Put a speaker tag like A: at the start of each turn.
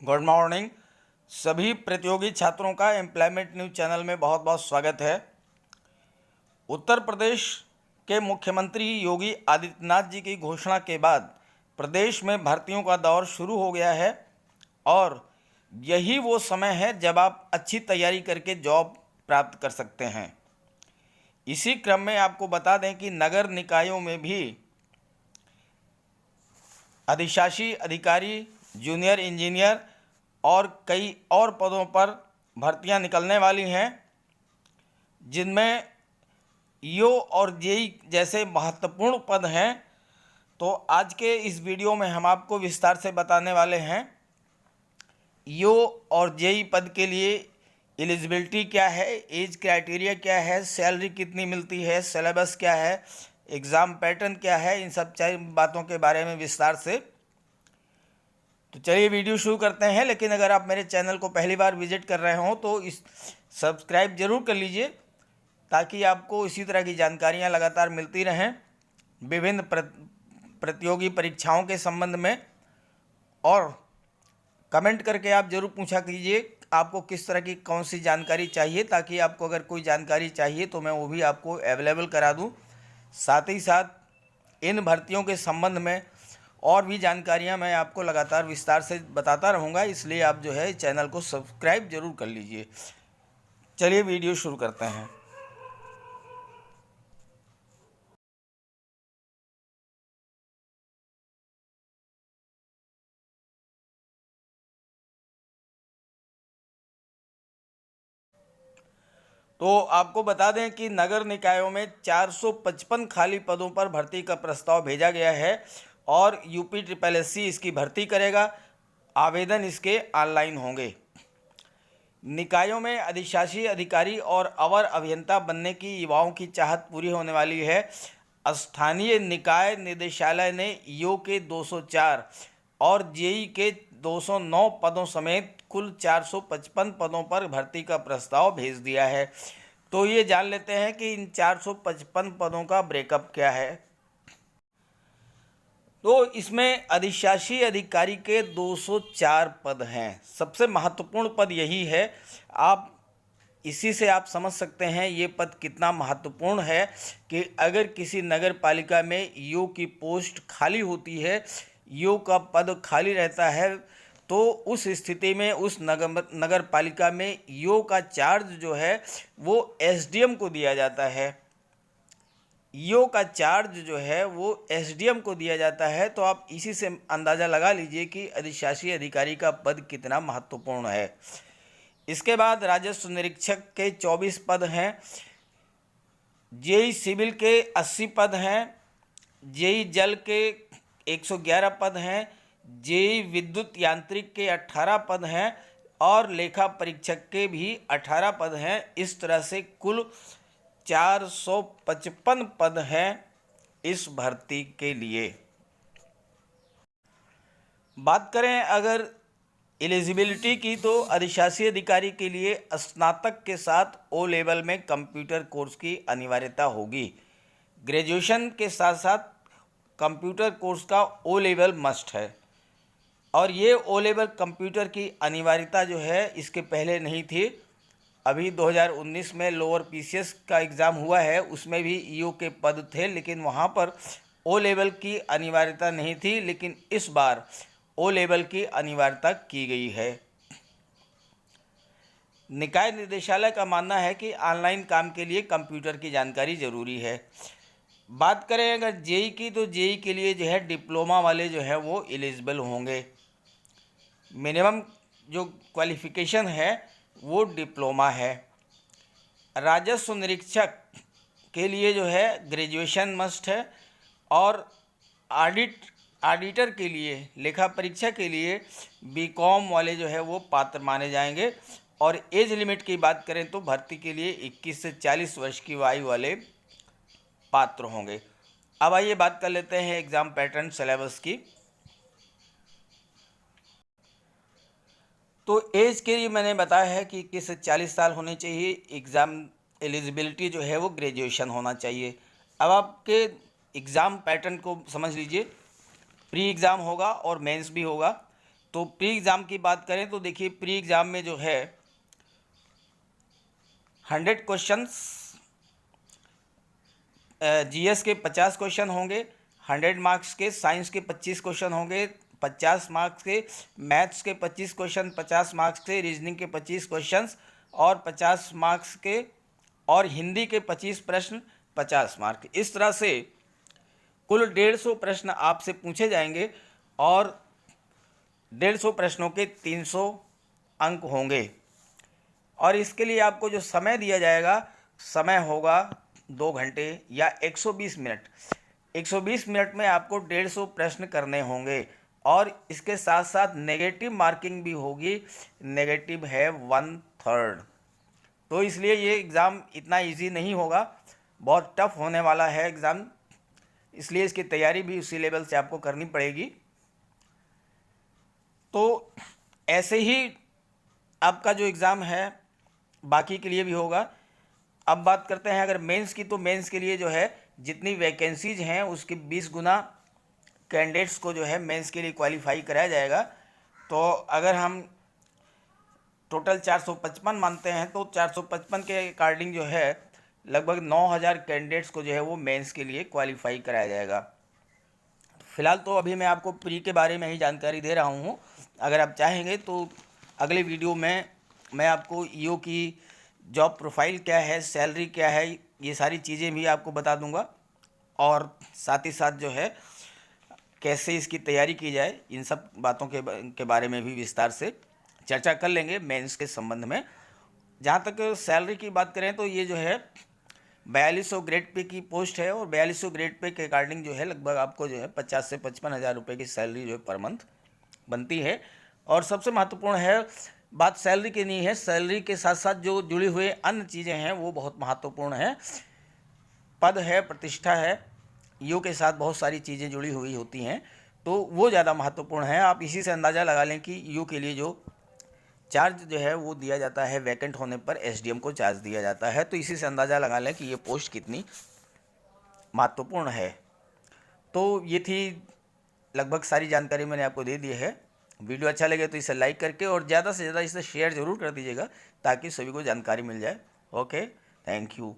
A: Good morning. सभी प्रतियोगी छात्रों का एम्प्लॉयमेंट न्यूज चैनल में बहुत बहुत स्वागत है। उत्तर प्रदेश के मुख्यमंत्री योगी आदित्यनाथ जी की घोषणा के बाद प्रदेश में भर्तियों का दौर शुरू हो गया है और यही वो समय है जब आप अच्छी तैयारी करके जॉब प्राप्त कर सकते हैं। इसी क्रम में आपको बता दें कि नगर निकायों में भी अधिशासी अधिकारी, जूनियर इंजीनियर और कई और पदों पर भर्तियां निकलने वाली हैं, जिनमें ईओ और जेई जैसे महत्वपूर्ण पद हैं। तो आज के इस वीडियो में हम आपको विस्तार से बताने वाले हैं ईओ और जेई पद के लिए एलिजिबिलिटी क्या है, एज क्राइटेरिया क्या है, सैलरी कितनी मिलती है, सिलेबस क्या है, एग्ज़ाम पैटर्न क्या है, इन सब बातों के बारे में विस्तार से। तो चलिए वीडियो शुरू करते हैं। लेकिन अगर आप मेरे चैनल को पहली बार विजिट कर रहे हो तो इस सब्सक्राइब ज़रूर कर लीजिए, ताकि आपको इसी तरह की जानकारियां लगातार मिलती रहें विभिन्न प्रतियोगी परीक्षाओं के संबंध में। और कमेंट करके आप ज़रूर पूछा कीजिए आपको किस तरह की कौन सी जानकारी चाहिए, ताकि आपको अगर कोई जानकारी चाहिए तो मैं वो भी आपको अवेलेबल करा दूँ। साथ ही साथ इन भर्तियों के संबंध में और भी जानकारियां मैं आपको लगातार विस्तार से बताता रहूँगा, इसलिए आप जो है चैनल को सब्सक्राइब जरूर कर लीजिए। चलिए वीडियो शुरू करते हैं। तो आपको बता दें कि नगर निकायों में 455 खाली पदों पर भर्ती का प्रस्ताव भेजा गया है और UPSSC इसकी भर्ती करेगा। आवेदन इसके ऑनलाइन होंगे। निकायों में अधिशासी अधिकारी और अवर अभियंता बनने की युवाओं की चाहत पूरी होने वाली है। स्थानीय निकाय निदेशालय ने ईओ के 204 और जेई के 209 पदों समेत कुल 455 पदों पर भर्ती का प्रस्ताव भेज दिया है। तो ये जान लेते हैं कि इन 455 पदों का ब्रेकअप क्या है। तो इसमें अधिशासी अधिकारी के 204 पद हैं। सबसे महत्वपूर्ण पद यही है। आप इसी से आप समझ सकते हैं ये पद कितना महत्वपूर्ण है कि अगर किसी नगर पालिका में ईओ की पोस्ट खाली होती है, ईओ का पद खाली रहता है, तो उस स्थिति में उस नगर पालिका में ईओ का चार्ज जो है वो एसडीएम को दिया जाता है। ईओ का चार्ज जो है वो एसडीएम को दिया जाता है। तो आप इसी से अंदाज़ा लगा लीजिए कि अधिशासी अधिकारी का पद कितना महत्वपूर्ण है। इसके बाद राजस्व निरीक्षक के 24 पद हैं, जेई सिविल के 80 पद हैं, जेई जल के 111 पद हैं, जेई विद्युत यांत्रिक के 18 पद हैं और लेखा परीक्षक के भी 18 पद हैं। इस तरह से कुल 455 पद हैं इस भर्ती के लिए। बात करें अगर एलिजिबिलिटी की, तो अधिशासी अधिकारी के लिए स्नातक के साथ ओ लेवल में कंप्यूटर कोर्स की अनिवार्यता होगी। ग्रेजुएशन के साथ साथ कंप्यूटर कोर्स का ओ लेवल मस्ट है। और ये ओ लेवल कंप्यूटर की अनिवार्यता जो है इसके पहले नहीं थी। अभी 2019 में लोअर पीसीएस का एग्ज़ाम हुआ है, उसमें भी ईओ के पद थे, लेकिन वहाँ पर ओ लेवल की अनिवार्यता नहीं थी। लेकिन इस बार ओ लेवल की अनिवार्यता की गई है। निकाय निदेशालय का मानना है कि ऑनलाइन काम के लिए कंप्यूटर की जानकारी ज़रूरी है। बात करें अगर जेई की, तो जेई के लिए जो है डिप्लोमा वाले जो है वो एलिजिबल होंगे। मिनिमम जो क्वालिफ़िकेशन है वो डिप्लोमा है। राजस्व निरीक्षक के लिए जो है ग्रेजुएशन मस्ट है और ऑडिटर के लिए, लेखा परीक्षा के लिए बीकॉम वाले जो है वो पात्र माने जाएंगे। और एज लिमिट की बात करें तो भर्ती के लिए 21 से 40 वर्ष की आयु वाले पात्र होंगे। अब आइए बात कर लेते हैं एग्ज़ाम पैटर्न सिलेबस की। तो एज के लिए मैंने बताया है कि 21 से 40 साल होने चाहिए। एग्ज़ाम एलिजिबिलिटी जो है वो ग्रेजुएशन होना चाहिए। अब आपके एग्ज़ाम पैटर्न को समझ लीजिए। प्री एग्ज़ाम होगा और मेंस भी होगा। तो प्री एग्ज़ाम की बात करें तो देखिए प्री एग्ज़ाम में जो है 100 क्वेश्चंस जीएस के 50 क्वेश्चन होंगे, 100 मार्क्स के साइंस के 25 क्वेश्चन होंगे, 50 मार्क्स के मैथ्स के 25 क्वेश्चन, 50 मार्क्स के रीजनिंग के 25 क्वेश्चंस और 50 मार्क्स के और हिंदी के 25 प्रश्न 50 मार्क। इस तरह से कुल 150 प्रश्न आपसे पूछे जाएंगे और 150 प्रश्नों के 300 अंक होंगे। और इसके लिए आपको जो समय दिया जाएगा, समय होगा 2 घंटे या 120 मिनट। 120 मिनट में आपको 150 प्रश्न करने होंगे और इसके साथ साथ नेगेटिव मार्किंग भी होगी। नेगेटिव है 1/3। तो इसलिए ये एग्ज़ाम इतना इजी नहीं होगा, बहुत टफ होने वाला है एग्ज़ाम, इसलिए इसकी तैयारी भी उसी लेवल से आपको करनी पड़ेगी। तो ऐसे ही आपका जो एग्ज़ाम है बाकी के लिए भी होगा। अब बात करते हैं अगर मेंस की, तो मेंस के लिए जो है जितनी वैकेंसीज हैं उसके 20 गुना कैंडिडेट्स को जो है मेंस के लिए क्वालिफाई कराया जाएगा। तो अगर हम टोटल 455 मानते हैं तो 455 के अकॉर्डिंग जो है लगभग 9000 कैंडिडेट्स को जो है वो मेंस के लिए क्वालिफाई कराया जाएगा। फ़िलहाल तो अभी मैं आपको प्री के बारे में ही जानकारी दे रहा हूँ। अगर आप चाहेंगे तो अगले वीडियो में मैं आपको ईओ की जॉब प्रोफाइल क्या है, सैलरी क्या है, ये सारी चीज़ें भी आपको बता दूंगा और साथ ही साथ जो है कैसे इसकी तैयारी की जाए, इन सब बातों के बारे में भी विस्तार से चर्चा कर लेंगे मेंस के संबंध में। जहाँ तक सैलरी की बात करें तो ये जो है 4200 ग्रेड पे की पोस्ट है और 4200 ग्रेड पे के अकॉर्डिंग जो है लगभग आपको जो है 50 से 55 हज़ार रुपये की सैलरी जो है पर मंथ बनती है। और सबसे महत्वपूर्ण है बात सैलरी की नहीं है, सैलरी के साथ साथ जो जुड़ी हुई अन्य चीज़ें हैं वो बहुत महत्वपूर्ण हैं। पद है, प्रतिष्ठा है, ईओ के साथ बहुत सारी चीज़ें जुड़ी हुई होती हैं, तो वो ज़्यादा महत्वपूर्ण है। आप इसी से अंदाज़ा लगा लें कि ईओ के लिए जो चार्ज जो है वो दिया जाता है, वैकेंट होने पर एसडीएम को चार्ज दिया जाता है, तो इसी से अंदाज़ा लगा लें कि ये पोस्ट कितनी महत्वपूर्ण है। तो ये थी लगभग सारी जानकारी मैंने आपको दे दी है। वीडियो अच्छा लगे तो इसे लाइक करके और ज़्यादा से ज़्यादा इसे शेयर ज़रूर कर दीजिएगा ताकि सभी को जानकारी मिल जाए। Okay, thank you.